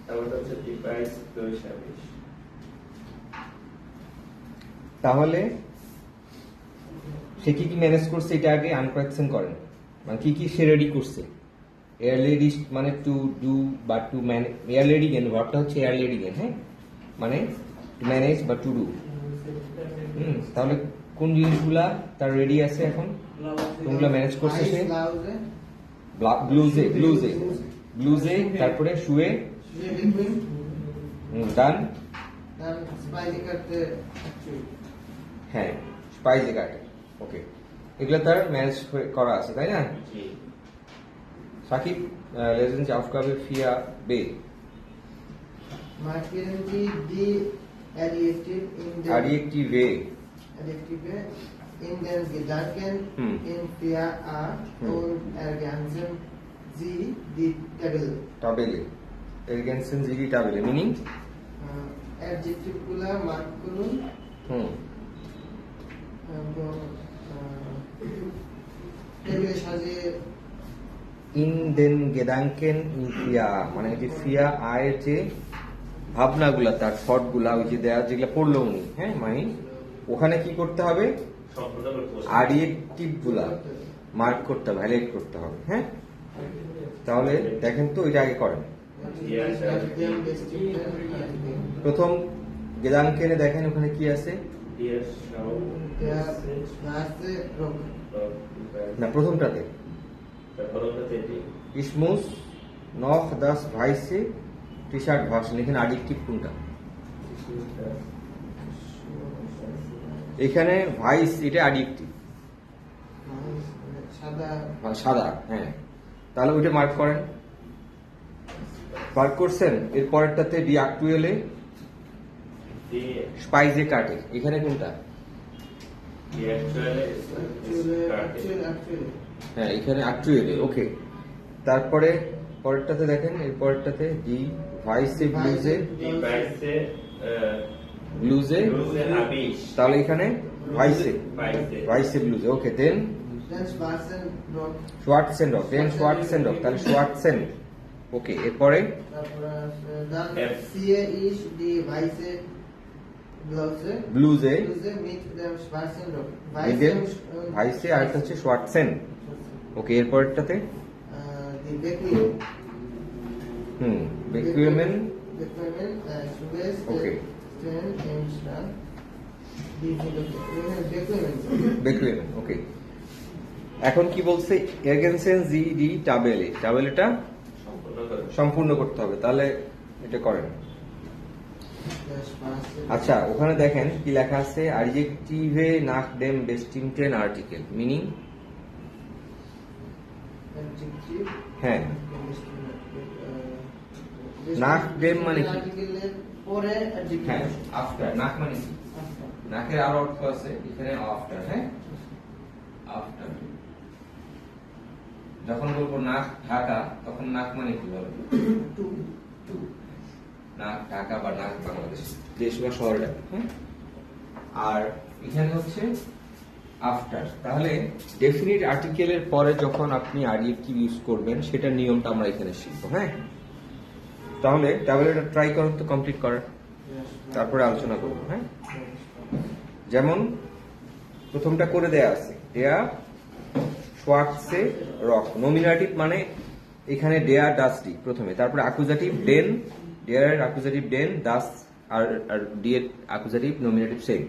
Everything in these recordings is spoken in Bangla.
তারপরটা হচ্ছে ডিভাইস দৈশাবিশ। তাহলে সে কি কি ম্যানেজ করছে এটা আগে আনকরেকশন করেন, মানে কি কি সে রেডি করছে। এয়ারলেডি মানে টু ডু বা টু ম্যানেজ, এয়ারলেডি গেন ভার্বটা হচ্ছে এয়ারলেডি গেন, হ্যাঁ, মানে টু ম্যানেজ বা টু ডু। তাহলে কোন জিনিসগুলা তার রেডি আছে এখন, কোনগুলা ম্যানেজ করছে সে। ব্লুজে ব্লুজে ব্লুজে, তারপরে শুয়ে ডান, হ্যাঁ স্পাইসে কাটে, ওকে, এগুলো তার ম্যানেজ করা আছে তাই না। Shakib lesen Sie Aufgabe 4b. Markieren Sie die Adjektive Adjektive in den Gedanken in 4a und ergänzen Sie die Tabelle. Tabelle. Ergänzen Sie die Tabelle. Meaning? Adjective গুলা মার্ক করুন। টেবিলে সাজিয়ে ইন দেন গেদাঙ্কেন ইন ফিয়া, মানে যে ফিয়া আয়ের যে ভাবনাগুলা, তার থটগুলা, ওই যে দেয়া যেগুলা পড়লো উনি, হ্যাঁ, মানে ওখানে কি করতে হবে, অ্যাডজেক্টিভ গুলা মার্ক করতে হবে, হাইলাইট করতে হবে, হ্যাঁ। তাহলে দেখেন তো এটা আগে করেন। প্রথম গেদাঙ্কেনে দেখেন ওখানে কি আছে, না প্রথমটাতে ইসমুস নখ দাস ভাইসে টি শার্ট ভার্সন, এখানে অ্যাডজেক্টিভ কোনটা, এখানে ভাইস এটা অ্যাডজেক্টিভ সাদা, হ্যাঁ, তাহলে ওইটা মার্ক করেন। মার্ক করছেন, এর পরেরটাতে ডি অ্যাক্টুয়ালে স্পাইসে কাটে, এখানে কোনটা, হ্যাঁ এখানে অ্যাকচুয়ালি, ওকে। তারপরে পরেরটাতে দেখেন, এর পরেরটাতে ডি ভাইসে ব্লুজে ব্লুজে, তাহলে এখানে ভাইসে ভাইসে ব্লুজে, ওকে। দেন Schwarzenrock, দেন Schwarzenrock, তাহলে Schwarzen, ওকে। এরপরে ব্লুজে ভাইসে, আর একটা হচ্ছে Schwarzen, ওকে। এরপরেরটাতে বেকুয়েমেন, ওকে, বেকুয়েমেন, ওকে। এখন কি বলছে, এরগেনসেন জি ডি টাবেলে, টাবেলেটা সম্পূর্ণ করতে হবে, তাহলে এটা করেন। আচ্ছা, ওখানে দেখেন কি লেখা আছে, অ্যাডজেক্টিভে নাক দেম বেস্টিমটেন আর্টিকেল, মিনিং, হ্যাঁ নাক দেম মানে কি, হ্যাঁ আফটার, নাক মানে কি, নাকের আরো অর্থ আছে, এখানে আফটার, হ্যাঁ আফটার। যখন বলবো নাক ঢাকা, তখন নাক মানে কি বলবো, নাক ঢাকা বা নাক বাংলাদেশ, দেশ বা শহরটা, হ্যাঁ। আর এখানে হচ্ছে আফটার। তাহলে ডেফিনিট আর্টিকেলের পরে যখন আপনি অ্যাডজেক্টিভ ইউজ করবেন, সেটার নিয়মটা আমরা এখানে শিখবো, হ্যাঁ। তাহলে ট্যাবলেটটা ট্রাই করুন তো কমপ্লিট করার, তারপরে আলোচনা করব, হ্যাঁ। যেমন প্রথমটা করে দেয়া আছে, দেয়া শোয়ার্টসে রক, নমিনেটিভ মানে এখানে ডেয়া ডাস ডি প্রথমে, তারপরে অ্যাকুজাটিভ ডেন, ডেয়ার অ্যাকুজাটিভ ডেন, দাস আর ডি এর অ্যাকুজাটিভ নমিনেটিভ সেম।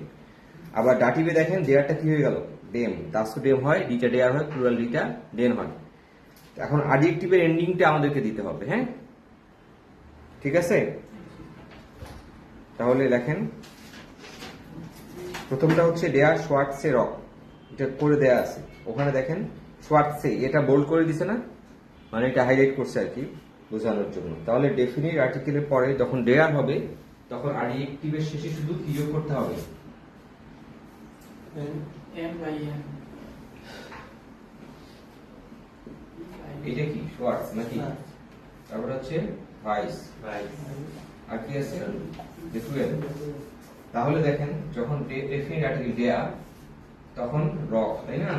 আবার ডাটিভে দেখেন ডেয়ারটা কি হয়ে গেল, ডেম, দাস তো ডেম হয়, ডিটা ডেয়ার হয়, প্লুরাল ডিটা ডেন হয়। এখন অ্যাডজেক্টিভের এন্ডিংটা আমাদেরকে দিতে হবে, হ্যাঁ, ঠিক আছে। তাহলে লেখেন, প্রথমটা হচ্ছে ডেয়ার শোয়ার্টসে রক, এটা করে দেয়া আছে, ওখানে দেখেন শোয়ার্টসে, এটা বোল্ড করে দিছে না, মানে এটা হাইলাইট করছে আর কি বোঝানোর জন্য। তাহলে ডেফিনিট আর্টিকেলের পরে যখন ডেয়ার হবে, তখন অ্যাডজেক্টিভের শেষে শুধু কি যোগ করতে হবে, এটা কি শোয়ার্টস নাকি, তারপর হচ্ছে ভাইস, আর কি আছে ডেফুয়েল। তাহলে দেখেন যখন ডেফিনিট আর্টিকেল দেয়া, তখন রক, তাই না।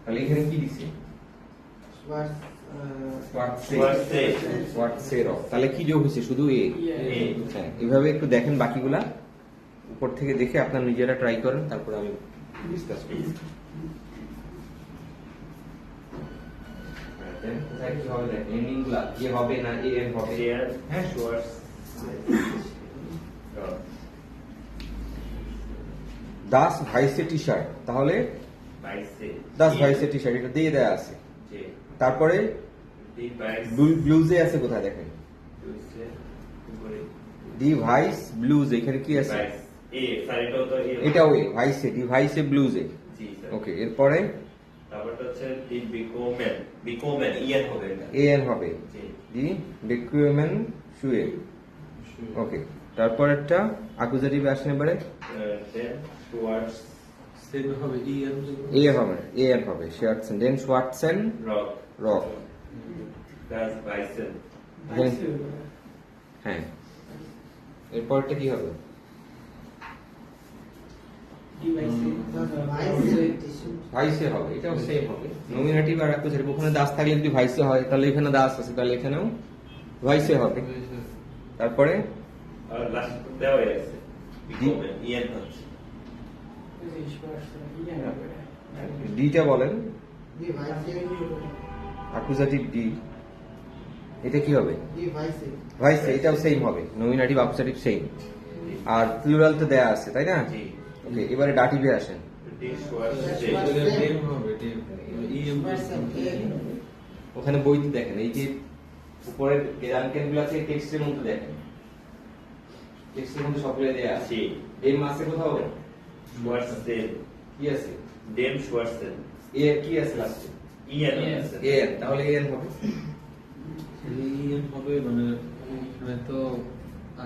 তাহলে এখানে কি দিছে, হোয়াটসেরফ, তাহলে কি যোগ হয়েছে? শুধু এ। হ্যাঁ, এভাবে একটু দেখেন বাকিগুলা, উপর থেকে দেখে আপনার নিজেরা ট্রাই করেন, তারপর আমি ডিসকাস করি। কোথায় কি হবে দেখেন, এন্ডিং গুলা এ হবে না এ এন হবে। হ্যাঁ, Schwarz দাস ভাইসে টি শার্ট, তাহলে Weiße দাস ভাইসে টি শার্ট এটা দিয়ে দেয়া আছে। J তারপরে die Weiß ব্লুজে আছে কোথায় দেখেন, Bluse উপরে ডি ভাইস ব্লুজ, এখানে কি আছে? Weiß সাইডটাও তো এটাও এ ভাইসে, ডি ভাইসে ব্লুজে। জি স্যার। ওকে, এরপরে তারপরটা হচ্ছে die Bekommen ইয়ান হবে এটা। এ এন হবে, জি ডি ডেকুমেন শুয়ে। ওকে, তারপরেরটা অ্যাকুজেটিভ আসেন এবারে, দেন Schwarz সেম হবে ইএন এ হবে, এ এন হবে, শার্টসেন, দেন শার্টসেন Rock রক। das Weißen হ্যাঁ, এরপরটা কি হবে? ভাইসে হবে, এটাও সেম হবে, নমিনেটিভ আর অ্যাকুজেটিভ। ওখানে দাস থাকলে যদি ভাইসে হয়, তাহলে এখানে দাস আছে, তাহলে এখানেও ভাইসে হবে। তারপরে আর লাস্ট দেওয়া আছে Bekommen ইয়ান হচ্ছে ডিটা বলেন, Die Weiße. অ্যাকুজেটিভ ডি, এটা কি হবে? Die Weiße. ভাইসে, এটাও সেম হবে, নমিনেটিভ অ্যাকুজেটিভ সেম। আর প্লুরাল তো দেয়া আছে, তাই না? জি ওকে, এবারে ডাটিভে আসেন। die Schwarz ডেম হবে ডেম ইএম ওখানে বইতে দেখেন, এই যে উপরের আনকেন গুলো আছে টেক্সটের মধ্যে দেখেন, টেক্সটের মধ্যে সবগুলো দেয়া আছে। জি এই মাসে কোথাও Schwarzen কি আছে? dem Schwarzen এ কি আছে লাস্টে? ইয়ান আছে এ এন, তাহলে এ এন হবে। ইএম হবে মানে এখানে তো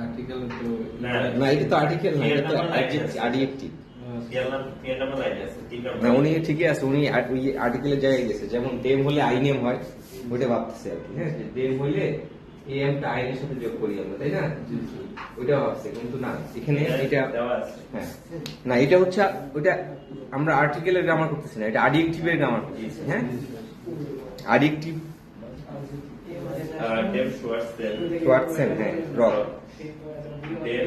আর্টিকেল তো না। না, এটা তো আর্টিকেল না, এটা তো এর নাম্বার line আছে। অ্যাডজেক্টিভ। ইয়ান নাম্বার লাইন আছে 3 না, নম্বর উনি ঠিকই আছে, উনি ওই আর্টিকেলের জায়গায় গেছে। যেমন দেম হলে আই নেম হয়, ওইটা ভাবতেছে আর কি। হ্যাঁ, দেম হইলে এ এমটা আইনের সাথে যোগ করি আমরা, তাই না? ওইটা ভাবছে, কিন্তু না, এখানে এটা দেওয়া আছে হ্যাঁ, না, এটা হচ্ছে ওইটা আমরা আর্টিকেলের গ্রামার করতেছি না, এটা অ্যাডজেক্টিভের গ্রামার করতেছি। হ্যাঁ, অ্যাডজেক্টিভ dem Schwarzen হোয়াটসঅ্যাপ, হ্যাঁ, রক, dem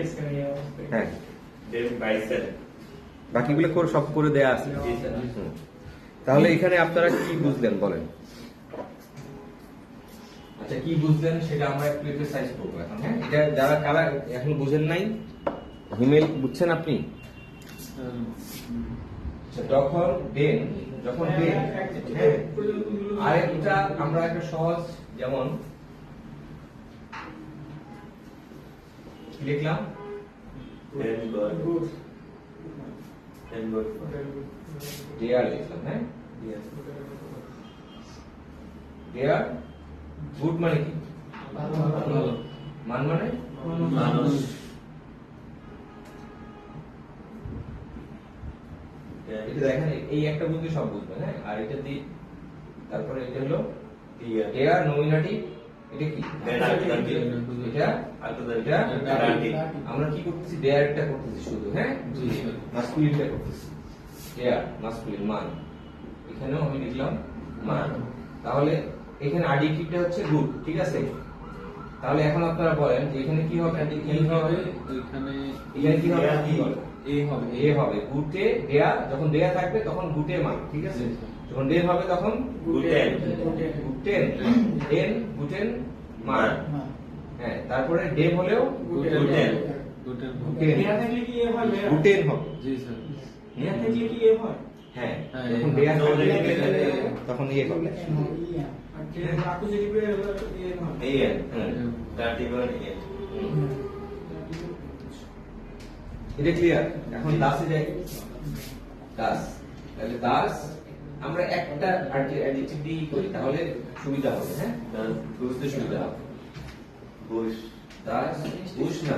হ্যাঁ, dem Weißen বাকিগুলো করে সব করে দেয়া আছে। জি স্যার হুম। তাহলে এখানে আপনারা কি বুঝলেন বলেন? আচ্ছা, কি বুঝলেন সেটা আমরা একটু এক্সারসাইজ করবো এখন। হ্যাঁ, এটা যারা কারা এখন বুঝেন নাই, হিমেল বুঝছেন আপনি? আচ্ছা, যখন দেন, হ্যাঁ, আরেকটা আমরা একটা সহজ, যেমন কি লিখলাম? dem Gott dem Gott দেয়ার লিখলাম। হ্যাঁ, দেয়ার গুড মানে কি? মান মানে মানুষ এটা দেখেন, এই একটা বুঝলে সব বুঝবেন। হ্যাঁ, আর এটা দি, তারপরে এটা হলো dia দেয়ার নমিনাটিভ, এটা কি? দেন আর্টিকেল এটা আর্টিকেল এটা আর্টিকেল আমরা কি করতেছি? দেয়ারটা করতেছি শুধু। হ্যাঁ, জি স্যার মাসকুলিনটা করতেছি, দেয়ার মাসকুলিন মান, এখানেও আমি লিখলাম মান। তাহলে এখানে অ্যাডিটিভটা হচ্ছে গুড, ঠিক আছে? তাহলে এখন আপনারা বলেন যে এখানে কি হবে? কি হবে এখানে এখানে কি হবে? কি হবে? এ হবে এ হবে, গুটে দেয়া, যখন দেয়া থাকবে তখন গুটে মান, ঠিক আছে? যখন ডে হবে তখন Guten গুটেন, ডেন গুটেন মান। হ্যাঁ, তারপরে ডে হলেও Guten গুটেন গুটেন, গুটেন হবে। জি স্যার হ্যাঁ, হ্যাঁ, যখন এ দেয়া হবে। থাকবে তখন ইয়ে হবে। ইয়ান আর্টিকেল ইয়ান এটা ক্লিয়ার? এখন দাসে যাই। দাস, তাহলে দাস আমরা একটা অ্যাডজেক্টিভ দিয়ে করি, তাহলে সুবিধা হবে। হ্যাঁ, das বুঝতে সুবিধা হবে। Bush দাস বুশ না,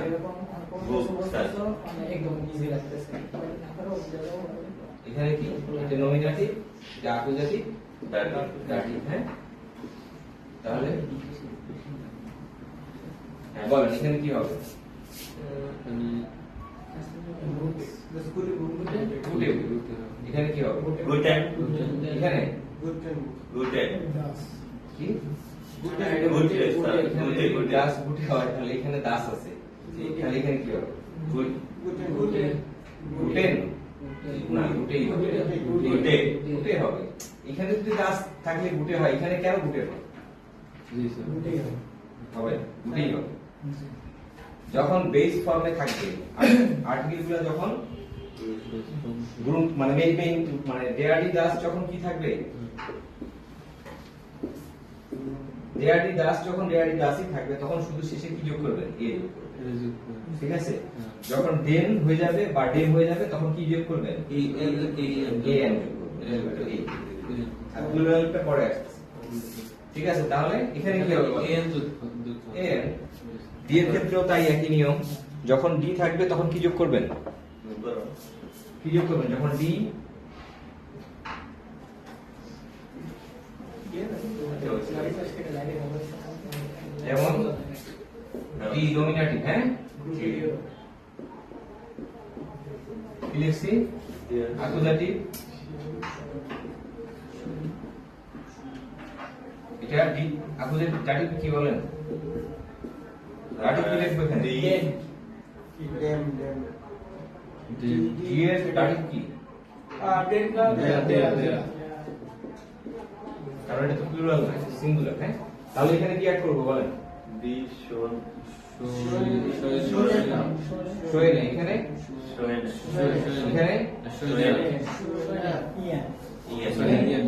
এখানে কি? এটা নমিনাটিভ, এটা অ্যাকুজাটিভ, ডাটিভ। হ্যাঁ, তাহলে হ্যাঁ বলেন, এখানে কি হবে? গুটে, এখানে কি হবে? Guten এখানে Guten কি গুটে, স্যার, গুটে, গুটে। দাস গুটে হয়, তাহলে এখানে দাস আছে, তাহলে এখানে কি হবে? গুটেন না, গুটেই হবে। গুটে। গুটে হবে। এখানে যদি দাস থাকলে গুটে হয়, এখানে কেন গুটে হয়? জি স্যার হবে, গুটেই হবে। যখন বেস ফর্মে থাকবে, আর্টিকেল গুলো যখন গ্রুপ মানে মেইন মানে ডেয়ারি দাস যখন কি থাকবে, ডেয়ারি দাস যখন ডেয়ারি দাসই থাকবে, তখন শুধু শেষে কি যোগ করবেন? এ যোগ করবেন। ঠিক আছে? যখন দেন হয়ে যাবে বা ডেম হয়ে যাবে, তখন কি যোগ করবেন? এ এন যোগ করবেন। আর প্লুরালটা পরে আসছে। ঠিক আছে, তাহলে এখানে কি হবে? এন এন ডি এর ক্ষেত্রেও তাই একই নিয়ম। যখন ডি থাকবে তখন কি যোগ করবেন? কি যোগ করবেন? যখন ডি যেমন ডি নমিনেটিভ, হ্যাঁ কি লিখছি? অ্যাকুজাটিভ, এটা ডি অ্যাকুজাটিভ কি বলেন? ডাটিভ কি লিখবো এখানে? ডি এর ডাটিভ কি? কারণ এটা তো প্লুরাল না, সিঙ্গুলার। হ্যাঁ, তাহলে এখানে কি অ্যাড করব বলেন? বি শোন শোয়ে নেই এখানে, শোয়েন এখানে শোয়েন Yeah. Yen yen